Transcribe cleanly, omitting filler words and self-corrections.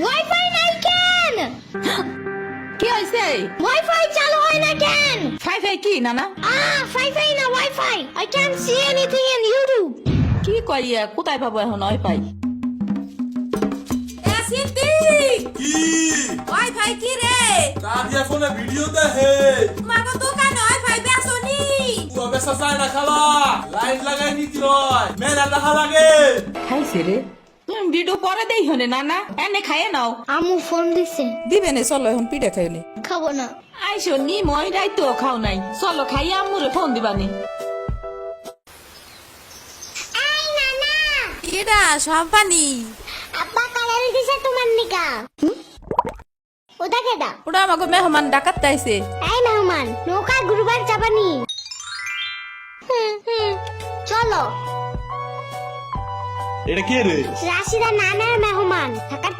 Wifi নাই কেন? কি হয়েছে? ওয়াইফাই চালু হয় না কেন? ফাই কি নানা? ওয়াইফাই না wifi. I can't see anything in YouTube. কি কইয়া কোথায় পাবো এখন ওয়াইফাই? কি ওয়াইফাই কি রে? কাজিয়া ফোনে ভিডিও দেখে মাগো দোকানে ওয়াইফাই বেসনি। পুরো বেসা চায় না খালা লাইন লাগাই নিতে হয় মেলা টাকা লাগে খাইছে রে? তুমি ভিডিও পরে দেই হনে নানা, এনে খাইয়ে নাও। আমু ফোন দিছে। দিবে নে, চলো এখন পিঠা খাইনি। খাবো না। আইসো নি মই রাইতো খাও নাই, চলো খাইয়া আম্মুরে ফোন দিবানি। এই নানা, কেডা সম্পানি? আব্বা কালার দিছে তোমার নিকা। ওটা কেডা? ওটা আমাকে মেহমান ডাকাত আইছে। এই মেহমান, নৌকা ঘুরবার যাবানি। চলো। এটা কে রে রাশিদা নানার মেহমান ঢাকার